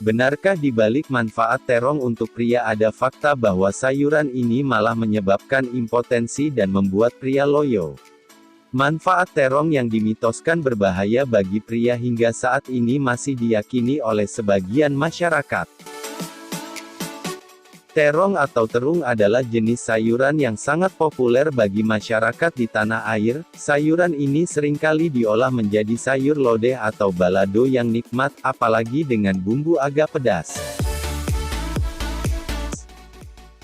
Benarkah di balik manfaat terong untuk pria ada fakta bahwa sayuran ini malah menyebabkan impotensi dan membuat pria loyo? Manfaat terong yang dimitoskan berbahaya bagi pria hingga saat ini masih diyakini oleh sebagian masyarakat. Terong atau terung adalah jenis sayuran yang sangat populer bagi masyarakat di tanah air. Sayuran ini seringkali diolah menjadi sayur lodeh atau balado yang nikmat, apalagi dengan bumbu agak pedas.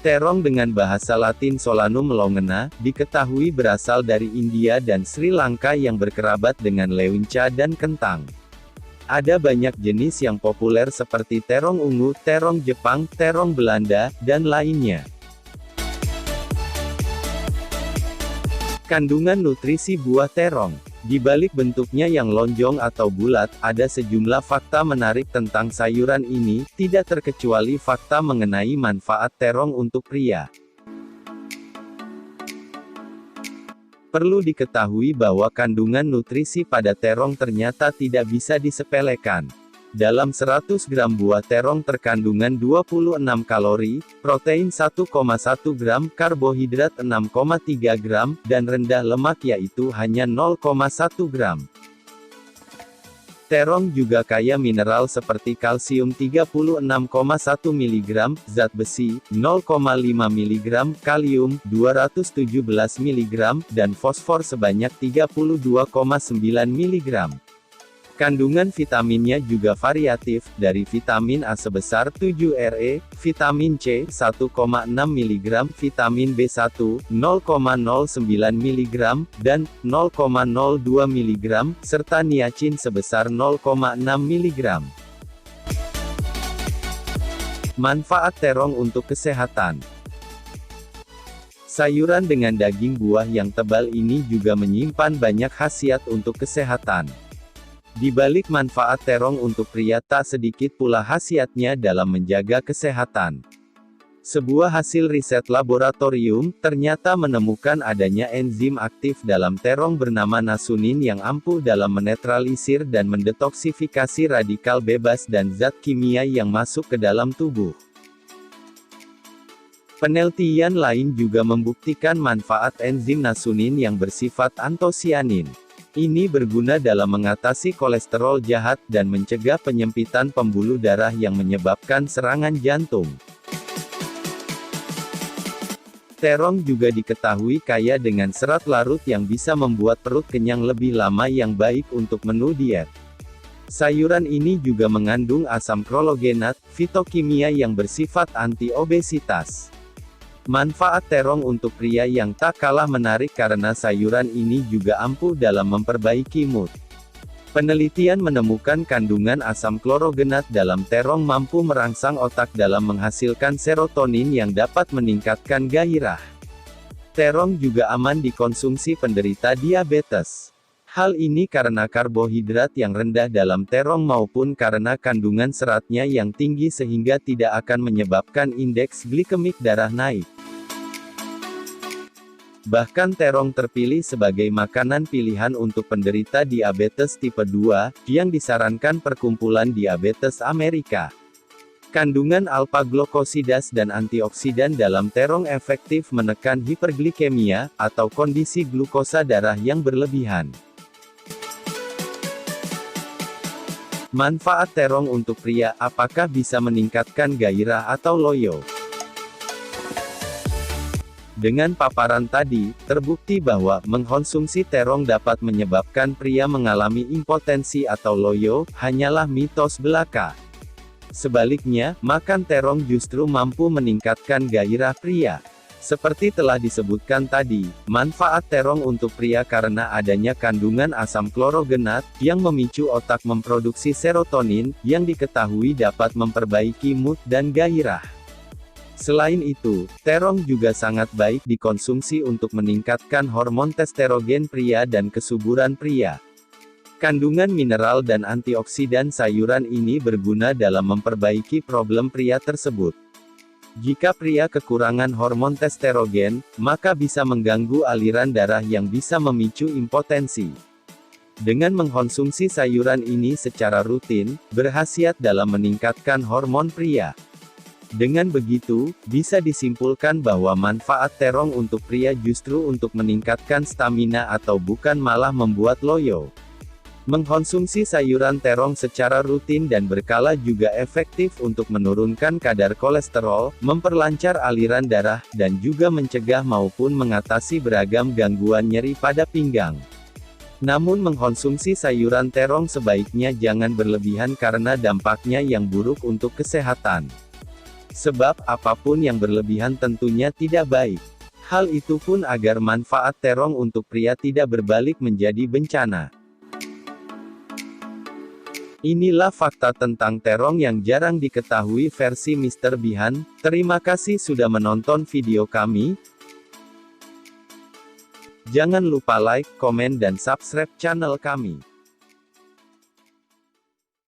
Terong dengan bahasa Latin Solanum longena, diketahui berasal dari India dan Sri Lanka yang berkerabat dengan leunca dan kentang. Ada banyak jenis yang populer seperti terong ungu, terong Jepang, terong Belanda, dan lainnya. Kandungan nutrisi buah terong. Di balik bentuknya yang lonjong atau bulat, ada sejumlah fakta menarik tentang sayuran ini, tidak terkecuali fakta mengenai manfaat terong untuk pria. Perlu diketahui bahwa kandungan nutrisi pada terong ternyata tidak bisa disepelekan. Dalam 100 gram buah terong terkandungan 26 kalori, protein 1,1 gram, karbohidrat 6,3 gram, dan rendah lemak yaitu hanya 0,1 gram. Terong juga kaya mineral seperti kalsium 36,1 mg, zat besi 0,5 mg, kalium 217 mg, dan fosfor sebanyak 32,9 mg. Kandungan vitaminnya juga variatif, dari vitamin A sebesar 7 Re, vitamin C 1,6 mg, vitamin B1 0,09 mg, dan 0,02 mg, serta niacin sebesar 0,6 mg. Manfaat terong untuk kesehatan. Sayuran dengan daging buah yang tebal ini juga menyimpan banyak khasiat untuk kesehatan. Di balik manfaat terong untuk pria tak sedikit pula khasiatnya dalam menjaga kesehatan. Sebuah hasil riset laboratorium, ternyata menemukan adanya enzim aktif dalam terong bernama nasunin yang ampuh dalam menetralisir dan mendetoksifikasi radikal bebas dan zat kimia yang masuk ke dalam tubuh. Penelitian lain juga membuktikan manfaat enzim nasunin yang bersifat antosianin. Ini berguna dalam mengatasi kolesterol jahat dan mencegah penyempitan pembuluh darah yang menyebabkan serangan jantung. Terong juga diketahui kaya dengan serat larut yang bisa membuat perut kenyang lebih lama yang baik untuk menu diet. Sayuran ini juga mengandung asam krologenat, fitokimia yang bersifat anti-obesitas. Manfaat terong untuk pria yang tak kalah menarik karena sayuran ini juga ampuh dalam memperbaiki mood. Penelitian menemukan kandungan asam klorogenat dalam terong mampu merangsang otak dalam menghasilkan serotonin yang dapat meningkatkan gairah. Terong juga aman dikonsumsi penderita diabetes. Hal ini karena karbohidrat yang rendah dalam terong maupun karena kandungan seratnya yang tinggi sehingga tidak akan menyebabkan indeks glikemik darah naik. Bahkan terong terpilih sebagai makanan pilihan untuk penderita diabetes tipe 2, yang disarankan Perkumpulan Diabetes Amerika. Kandungan alpha-glukosidas dan antioksidan dalam terong efektif menekan hiperglikemia, atau kondisi glukosa darah yang berlebihan. Manfaat terong untuk pria, apakah bisa meningkatkan gairah atau loyo? Dengan paparan tadi, terbukti bahwa mengkonsumsi terong dapat menyebabkan pria mengalami impotensi atau loyo, hanyalah mitos belaka. Sebaliknya, makan terong justru mampu meningkatkan gairah pria. Seperti telah disebutkan tadi, manfaat terong untuk pria karena adanya kandungan asam klorogenat, yang memicu otak memproduksi serotonin, yang diketahui dapat memperbaiki mood dan gairah. Selain itu, terong juga sangat baik dikonsumsi untuk meningkatkan hormon testosteron pria dan kesuburan pria. Kandungan mineral dan antioksidan sayuran ini berguna dalam memperbaiki problem pria tersebut. Jika pria kekurangan hormon testosteron, maka bisa mengganggu aliran darah yang bisa memicu impotensi. Dengan mengkonsumsi sayuran ini secara rutin, berkhasiat dalam meningkatkan hormon pria. Dengan begitu, bisa disimpulkan bahwa manfaat terong untuk pria justru untuk meningkatkan stamina atau bukan malah membuat loyo. Mengkonsumsi sayuran terong secara rutin dan berkala juga efektif untuk menurunkan kadar kolesterol, memperlancar aliran darah, dan juga mencegah maupun mengatasi beragam gangguan nyeri pada pinggang. Namun mengkonsumsi sayuran terong sebaiknya jangan berlebihan karena dampaknya yang buruk untuk kesehatan. Sebab, apapun yang berlebihan tentunya tidak baik. Hal itu pun agar manfaat terong untuk pria tidak berbalik menjadi bencana. Inilah fakta tentang terong yang jarang diketahui versi Mr. Bihan. Terima kasih sudah menonton video kami. Jangan lupa like, komen dan subscribe channel kami.